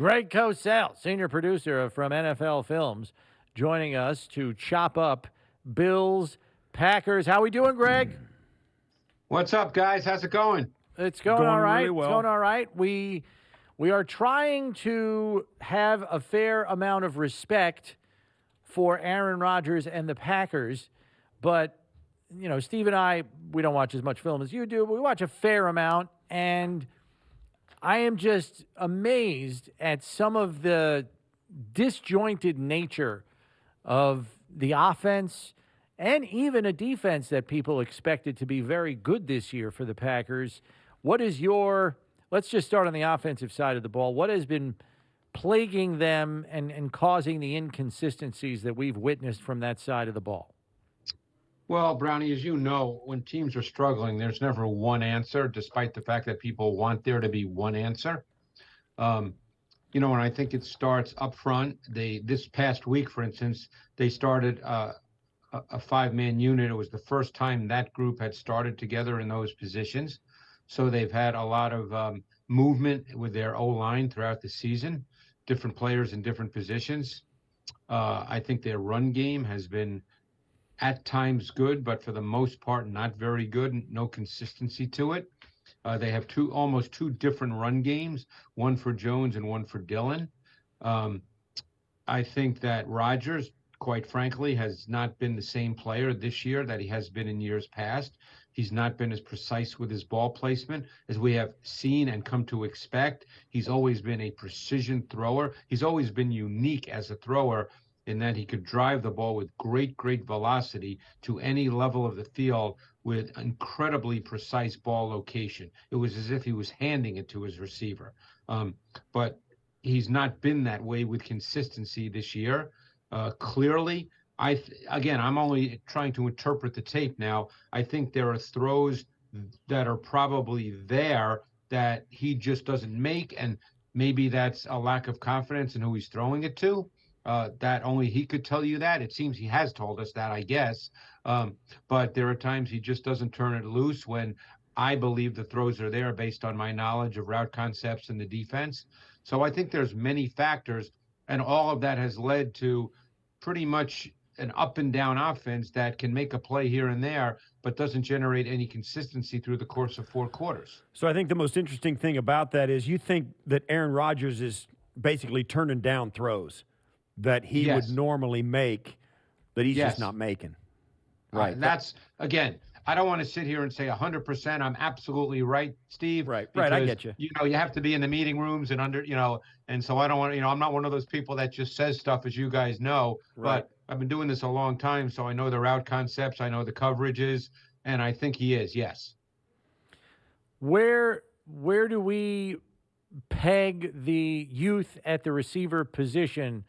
Greg Cosell, senior producer from NFL Films, joining us to chop up Bills, Packers. How we doing, Greg? What's up, guys? How's it going? It's going all right. Really well. It's going all right. We are trying to have a fair amount of respect for Aaron Rodgers and the Packers, but you know, Steve and I, we don't watch as much film as you do, but we watch a fair amount, and I am just amazed at some of the disjointed nature of the offense and even a defense that people expected to be very good this year for the Packers. What is let's just start on the offensive side of the ball. What has been plaguing them and causing the inconsistencies that we've witnessed from that side of the ball? Well, Brownie, as you know, when teams are struggling, there's never one answer, despite the fact that people want there to be one answer. And I think it starts up front. This past week, for instance, they started a five-man unit. It was the first time that group had started together in those positions. So they've had a lot of movement with their O-line throughout the season, different players in different positions. I think their run game has been at times good, but for the most part, not very good. No consistency to it. They have almost two different run games, one for Jones and one for Dillon. I think that Rodgers, quite frankly, has not been the same player this year that he has been in years past. He's not been as precise with his ball placement as we have seen and come to expect. He's always been a precision thrower. He's always been unique as a thrower in that he could drive the ball with great velocity to any level of the field with incredibly precise ball location. It was as if he was handing it to his receiver. But he's not been that way with consistency this year. Clearly, I'm only trying to interpret the tape now. I think there are throws that are probably there that he just doesn't make, and maybe that's a lack of confidence in who he's throwing it to. That only he could tell you that. It seems he has told us that, I guess. But there are times he just doesn't turn it loose when I believe the throws are there based on my knowledge of route concepts and the defense. So I think there's many factors, and all of that has led to pretty much an up and down offense that can make a play here and there, but doesn't generate any consistency through the course of four quarters. So I think the most interesting thing about that is you think that Aaron Rodgers is basically turning down throws that he would normally make, that he's just not making. Right. That's, again, I don't want to sit here and say 100% I'm absolutely right, Steve. Right, because, I get you. You have to be in the meeting rooms and and so I don't want to, I'm not one of those people that just says stuff, as you guys know. Right. But I've been doing this a long time, so I know the route concepts, I know the coverages, and I think he is, yes. Where do we peg the youth at the receiver position,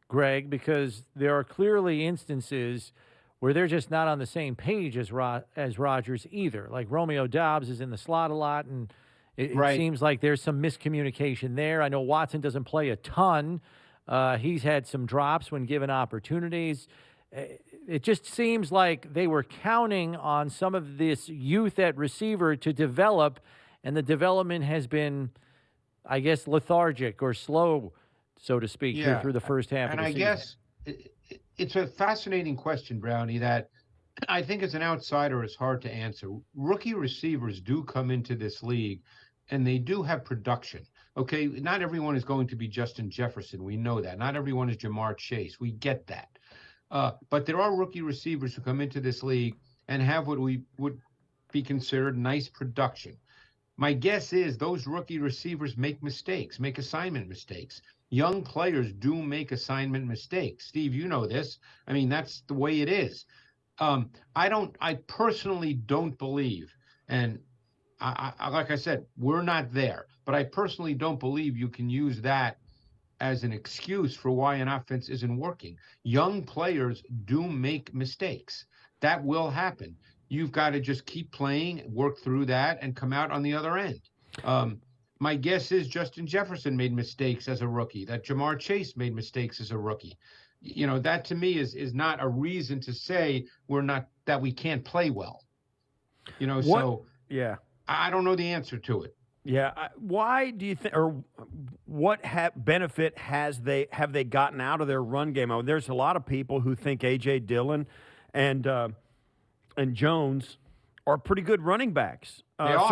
Greg? Because there are clearly instances where they're just not on the same page as Rodgers either. Like Romeo Doubs is in the slot a lot, and it seems like there's some miscommunication there. I know Watson doesn't play a ton. He's had some drops when given opportunities. It just seems like they were counting on some of this youth at receiver to develop, and the development has been, I guess, lethargic or slow, so to speak, here through the first half of the season. And I guess it's a fascinating question, Brownie, that I think as an outsider is hard to answer. Rookie receivers do come into this league, and they do have production. Okay, not everyone is going to be Justin Jefferson. We know that. Not everyone is Jamar Chase. We get that. But there are rookie receivers who come into this league and have what we would be considered nice production. My guess is those rookie receivers make mistakes, make assignment mistakes. Young players do make assignment mistakes. Steve, you know this. I mean, that's the way it is. I personally don't believe, and I like I said, we're not there, but I personally don't believe you can use that as an excuse for why an offense isn't working. Young players do make mistakes. That will happen. You've got to just keep playing, work through that, and come out on the other end. My guess is Justin Jefferson made mistakes as a rookie, that Jamar Chase made mistakes as a rookie. That to me is not a reason to say that we can't play well. So yeah. I don't know the answer to it. Yeah. Why do you think, or what benefit have they gotten out of their run game? I mean, there's a lot of people who think A.J. Dillon and Jones are pretty good running backs. They are.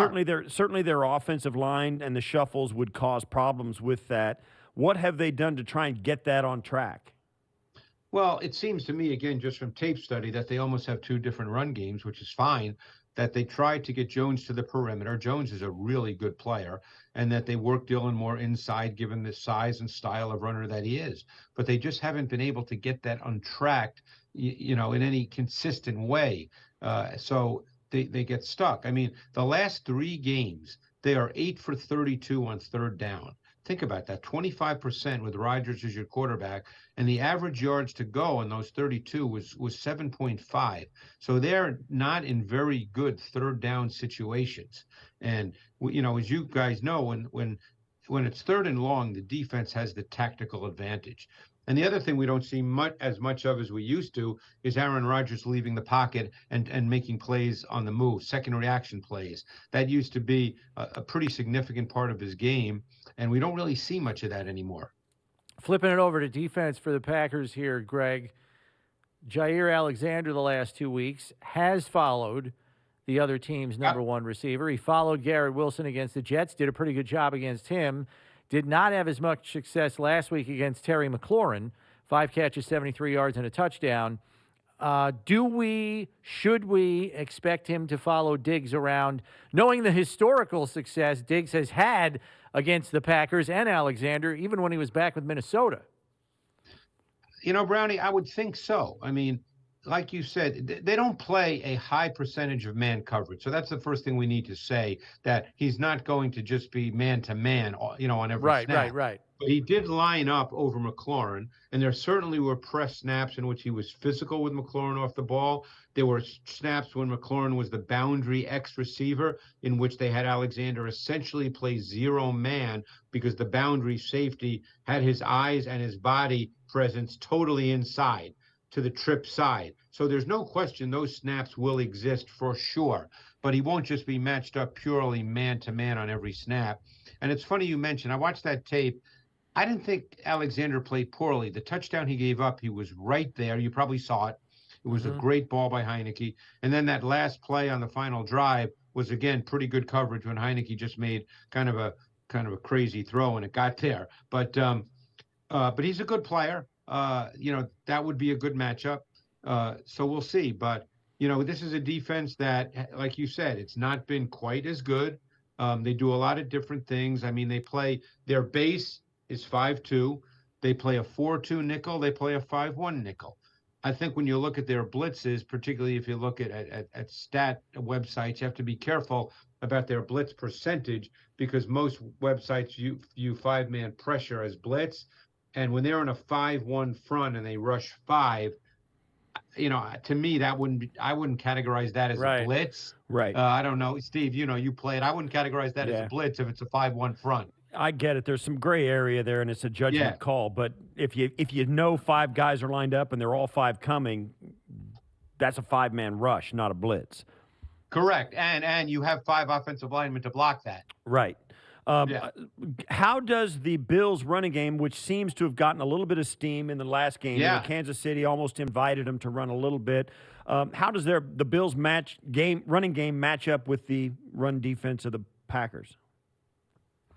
Certainly their offensive line and the shuffles would cause problems with that. What have they done to try and get that on track? Well, it seems to me, again, just from tape study, that they almost have two different run games, which is fine. That they tried to get Jones to the perimeter. Jones is a really good player, and that they work Dillon more inside, given the size and style of runner that he is. But they just haven't been able to get that untracked, in any consistent way. So they get stuck. I mean, the last 3 games, they are 8 for 32 on third down. Think about that, 25% with Rodgers as your quarterback, and the average yards to go on those 32 was 7.5. So they're not in very good third down situations. And as you guys know, when it's third and long, the defense has the tactical advantage. And the other thing we don't see as much of as we used to is Aaron Rodgers leaving the pocket and making plays on the move, second reaction plays. That used to be a pretty significant part of his game, and we don't really see much of that anymore. Flipping it over to defense for the Packers here, Greg. Jaire Alexander the last 2 weeks has followed the other team's number one receiver. He followed Garrett Wilson against the Jets, did a pretty good job against him. Did not have as much success last week against Terry McLaurin. 5 catches, 73 yards, and a touchdown. Should we expect him to follow Diggs around, knowing the historical success Diggs has had against the Packers and Alexander, even when he was back with Minnesota? Brownie, I would think so. I mean, like you said, they don't play a high percentage of man coverage. So that's the first thing we need to say, that he's not going to just be man-to-man, on every snap. Right. But he did line up over McLaurin, and there certainly were press snaps in which he was physical with McLaurin off the ball. There were snaps when McLaurin was the boundary X receiver, in which they had Alexander essentially play zero man because the boundary safety had his eyes and his body presence totally inside to the trip side. So there's no question those snaps will exist for sure, but he won't just be matched up purely man-to-man on every snap. And it's funny you mentioned, I watched that tape. I didn't think Alexander played poorly. The touchdown he gave up, he was right there. You probably saw it. It was a great ball by Heineke. And then that last play on the final drive was, again, pretty good coverage when Heineke just made kind of a crazy throw and it got there. But he's a good player. That would be a good matchup. So we'll see. But, this is a defense that, like you said, it's not been quite as good. They do a lot of different things. I mean, their base is 5-2. They play a 4-2 nickel. They play a 5-1 nickel. I think when you look at their blitzes, particularly if you look at stat websites, you have to be careful about their blitz percentage, because most websites view 5-man pressure as blitz. And when they're in a 5-1 front and they rush 5, to me, I wouldn't categorize that as a blitz. Right. I don't know, Steve, you play it. I wouldn't categorize that as a blitz if it's a 5-1 front. I get it. There's some gray area there, and it's a judgment call. But if you know 5 guys are lined up and they're all 5 coming, that's a 5-man rush, not a blitz. Correct. And you have 5 offensive linemen to block that. Right. How does the Bills' running game, which seems to have gotten a little bit of steam in the last game, Kansas City almost invited them to run a little bit. How does the Bills' running game match up with the run defense of the Packers?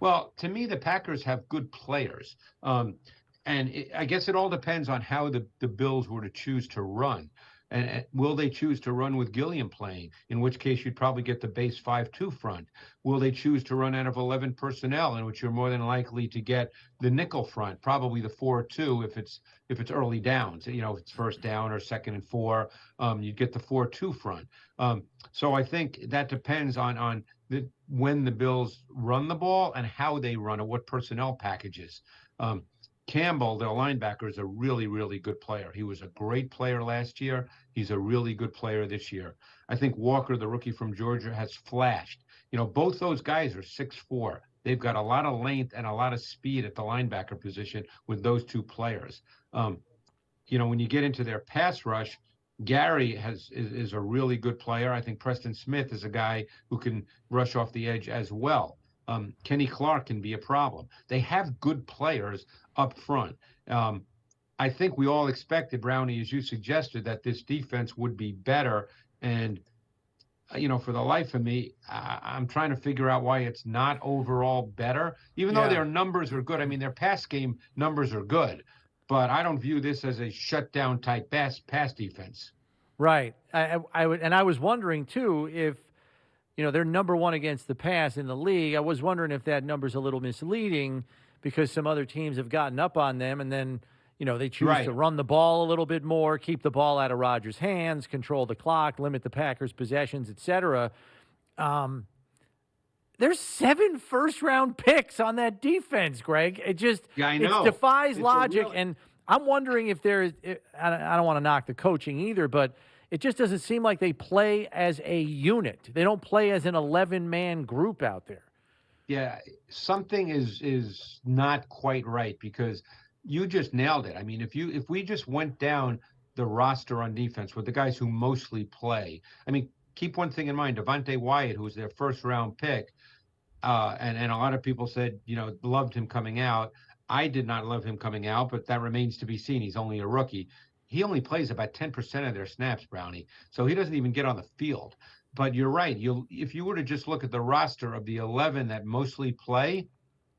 Well, to me, the Packers have good players. I guess it all depends on how the Bills were to choose to run. And will they choose to run with Gilliam playing, in which case you'd probably get the base 5-2 front? Will they choose to run out of 11 personnel, in which you're more than likely to get the nickel front, probably the 4-2 if it's early downs, if it's first down or 2nd and 4, you'd get the 4-2 front. So I think that depends on when the Bills run the ball and how they run it, what personnel packages. Campbell, their linebacker, is a really, really good player. He was a great player last year. He's a really good player this year. I think Walker, the rookie from Georgia, has flashed. Both those guys are 6'4". They've got a lot of length and a lot of speed at the linebacker position with those 2 players. When you get into their pass rush, Gary is a really good player. I think Preston Smith is a guy who can rush off the edge as well. Kenny Clark can be a problem. They have good players up front. I think we all expected, Brownie, as you suggested, that this defense would be better. And, for the life of me, I'm trying to figure out why it's not overall better, even though their numbers are good. I mean, their pass game numbers are good, but I don't view this as a shutdown type pass defense. Right. I was wondering too if they're number one against the pass in the league. I was wondering if that number's a little misleading because some other teams have gotten up on them, and then they choose to run the ball a little bit more, keep the ball out of Rodgers' hands, control the clock, limit the Packers' possessions, etc. There's 7 first-round picks on that defense, Greg. It just I know. It defies logic, and I'm wondering if there's – I don't want to knock the coaching either, but it just doesn't seem like they play as a unit. They don't play as an 11-man group out there. Yeah, something is not quite right because you just nailed it. I mean, if we just went down the roster on defense with the guys who mostly play, I mean, keep one thing in mind, Devontae Wyatt, who was their first-round pick, and a lot of people said, loved him coming out. I did not love him coming out, but that remains to be seen. He's only a rookie. He only plays about 10% of their snaps, Brownie, so he doesn't even get on the field. But you're right. If you were to just look at the roster of the 11 that mostly play,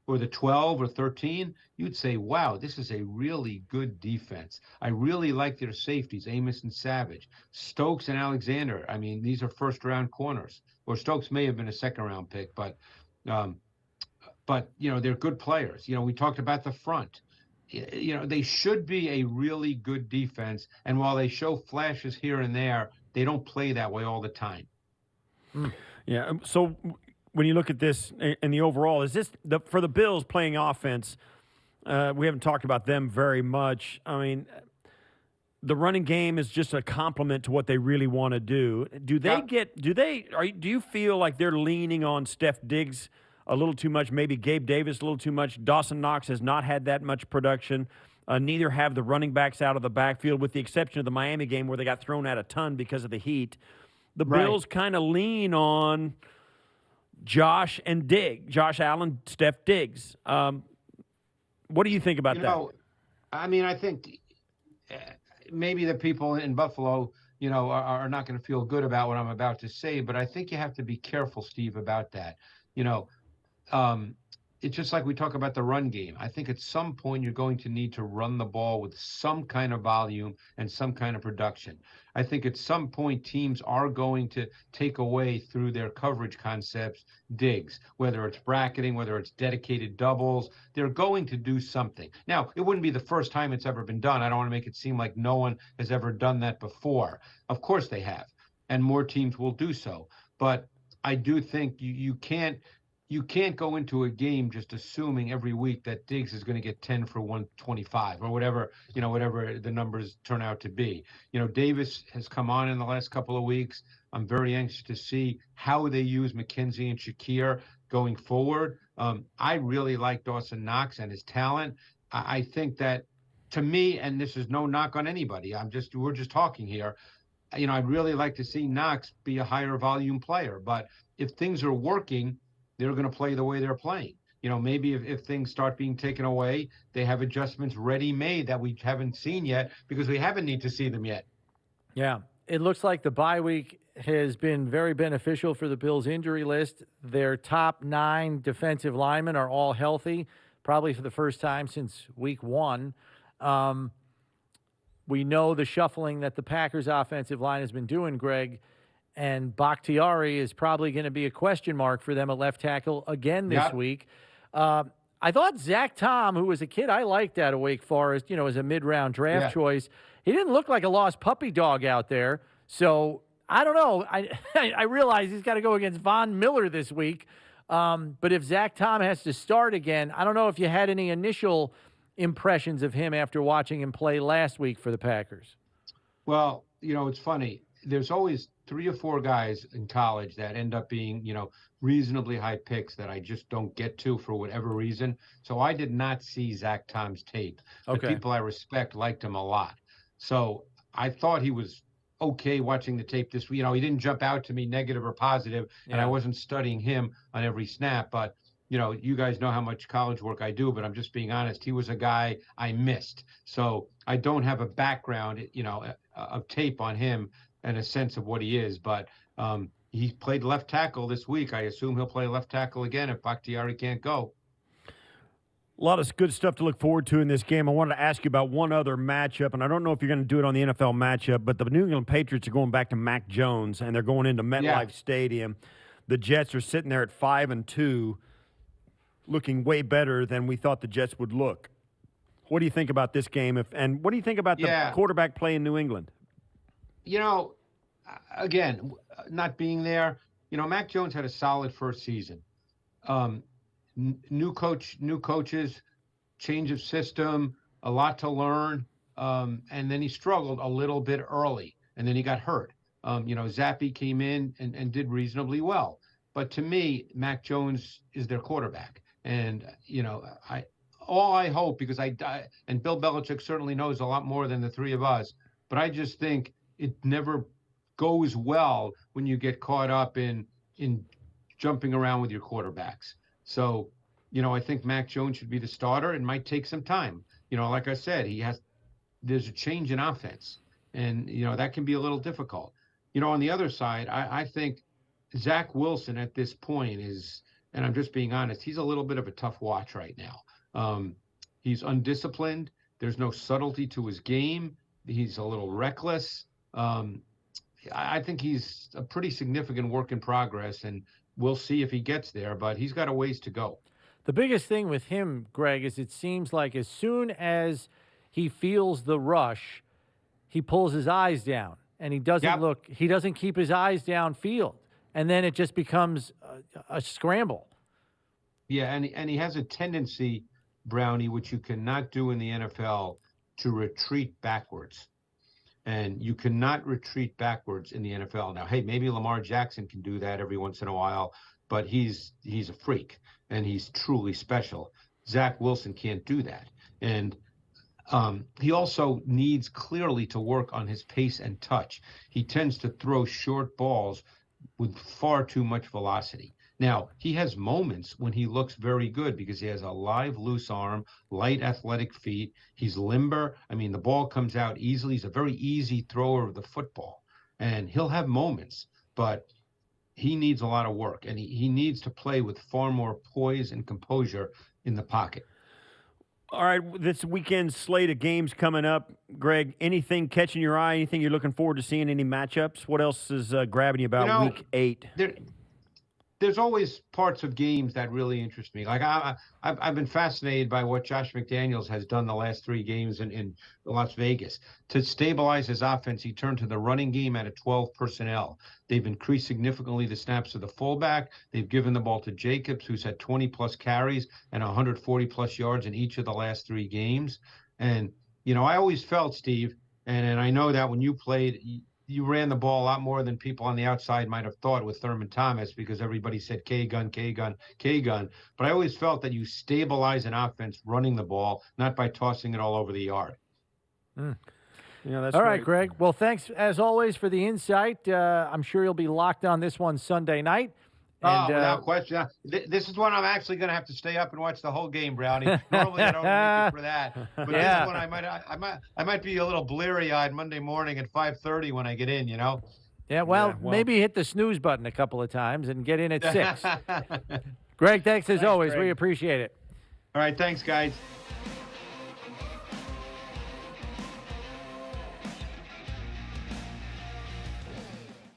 or the 12 or 13, you'd say, wow, this is a really good defense. I really like their safeties, Amos and Savage. Stokes and Alexander, I mean, these are first-round corners. Or Stokes may have been a second-round pick, but they're good players. We talked about the front. They should be a really good defense, and while they show flashes here and there, they don't play that way all the time. Yeah, so when you look at this and the overall, is this for the Bills playing offense? We haven't talked about them very much. I mean, the running game is just a complement to what they really want to do. Do you feel like they're leaning on Steph Diggs a little too much, maybe Gabe Davis a little too much? Dawson Knox has not had that much production. Neither have the running backs out of the backfield, with the exception of the Miami game where they got thrown out a ton because of the heat. The Bills kind of lean on Josh Allen, Steph Diggs. What do you think about that? I mean, I think maybe the people in Buffalo, are not going to feel good about what I'm about to say, but I think you have to be careful, Steve, about that. It's just like we talk about the run game. I think at some point you're going to need to run the ball with some kind of volume and some kind of production. I think at some point teams are going to take away through their coverage concepts Diggs, whether it's bracketing, whether it's dedicated doubles. They're going to do something. Now, it wouldn't be the first time it's ever been done. I don't want to make it seem like no one has ever done that before. Of course they have, and more teams will do so. But I do think you can't go into a game just assuming every week that Diggs is going to get 10 for 125 or whatever the numbers turn out to be. Davis has come on in the last couple of weeks. I'm very anxious to see how they use McKenzie and Shakir going forward. I really like Dawson Knox and his talent. I think that, to me, and this is no knock on anybody, we're just talking here. I'd really like to see Knox be a higher volume player, but if things are working, they're going to play the way they're playing. Maybe if things start being taken away, they have adjustments ready-made that we haven't seen yet because we haven't need to see them yet. Yeah, it looks like the bye week has been very beneficial for the Bills' injury list. Their top 9 defensive linemen are all healthy, probably for the first time since week 1. We know the shuffling that the Packers' offensive line has been doing, Greg, and Bakhtiari is probably going to be a question mark for them at left tackle again this week. I thought Zach Tom, who was a kid I liked out of Wake Forest, as a mid-round draft choice, he didn't look like a lost puppy dog out there. So I don't know. I realize he's got to go against Von Miller this week. But if Zach Tom has to start again, I don't know if you had any initial impressions of him after watching him play last week for the Packers. Well, it's funny. There's always 3 or 4 guys in college that end up being, reasonably high picks that I just don't get to for whatever reason. So I did not see Zach Tom's tape. The people I respect liked him a lot. So I thought he was okay watching the tape this week. He didn't jump out to me negative or positive, and I wasn't studying him on every snap. But you guys know how much college work I do, but I'm just being honest. He was a guy I missed. So I don't have a background, of tape on him and a sense of what he is. But he played left tackle this week. I assume he'll play left tackle again if Bakhtiari can't go. A lot of good stuff to look forward to in this game. I wanted to ask you about one other matchup, and I don't know if you're going to do it on the NFL matchup, but the New England Patriots are going back to Mac Jones, and they're going into MetLife Stadium. The Jets are sitting there at 5-2. Looking way better than we thought the Jets would look. What do you think about this game? And what do you think about the quarterback play in New England? Again, not being there, Mac Jones had a solid first season. New coaches, change of system, a lot to learn. And then he struggled a little bit early, and then he got hurt. Zappe came in and did reasonably well. But to me, Mac Jones is their quarterback. And, I hope, because and Bill Belichick certainly knows a lot more than the three of us, but I just think it never goes well when you get caught up in jumping around with your quarterbacks. So, I think Mac Jones should be the starter. It might take some time. Like I said, there's a change in offense, and, that can be a little difficult. On the other side, I think Zach Wilson at this point is, and I'm just being honest, he's a little bit of a tough watch right now. He's undisciplined. There's no subtlety to his game. He's a little reckless. I think he's a pretty significant work in progress, and we'll see if he gets there, but he's got a ways to go. The biggest thing with him, Greg, is it seems like as soon as he feels the rush, he pulls his eyes down, and he doesn't keep his eyes downfield. And then it just becomes a scramble. Yeah, and he has a tendency, Brownie, which you cannot do in the NFL, to retreat backwards. And you cannot retreat backwards in the NFL. Now, hey, maybe Lamar Jackson can do that every once in a while, but he's a freak, and he's truly special. Zach Wilson can't do that. And he also needs clearly to work on his pace and touch. He tends to throw short balls with far too much velocity. Now, he has moments when he looks very good because he has a live, loose arm, light, athletic feet. He's limber. I mean, the ball comes out easily. He's a very easy thrower of the football. And he'll have moments, but he needs a lot of work. And he needs to play with far more poise and composure in the pocket. All right, this weekend slate of games coming up. Greg, anything catching your eye? Anything you're looking forward to seeing? Any matchups? What else is grabbing you about Week 8? There's always parts of games that really interest me. Like I've been fascinated by what Josh McDaniels has done the last 3 games in Las Vegas. To stabilize his offense, he turned to the running game at 12 personnel. They've increased significantly the snaps of the fullback. They've given the ball to Jacobs, who's had 20-plus carries and 140-plus yards in each of the last 3 games. And, I always felt, Steve, and I know that when you played, you ran the ball a lot more than people on the outside might have thought with Thurman Thomas because everybody said K-gun, K-gun, K-gun. But I always felt that you stabilize an offense running the ball, not by tossing it all over the yard. That's all right, Greg. Well, thanks, as always, for the insight. I'm sure you'll be locked on this one Sunday night. And, without question. This is one I'm actually going to have to stay up and watch the whole game, Brownie. Normally I don't make it for that, but this one I might be a little bleary-eyed Monday morning at 5:30 when I get in. Yeah, well, maybe hit the snooze button a couple of times and get in at 6. Greg, thanks as always. Greg. We appreciate it. All right, thanks, guys.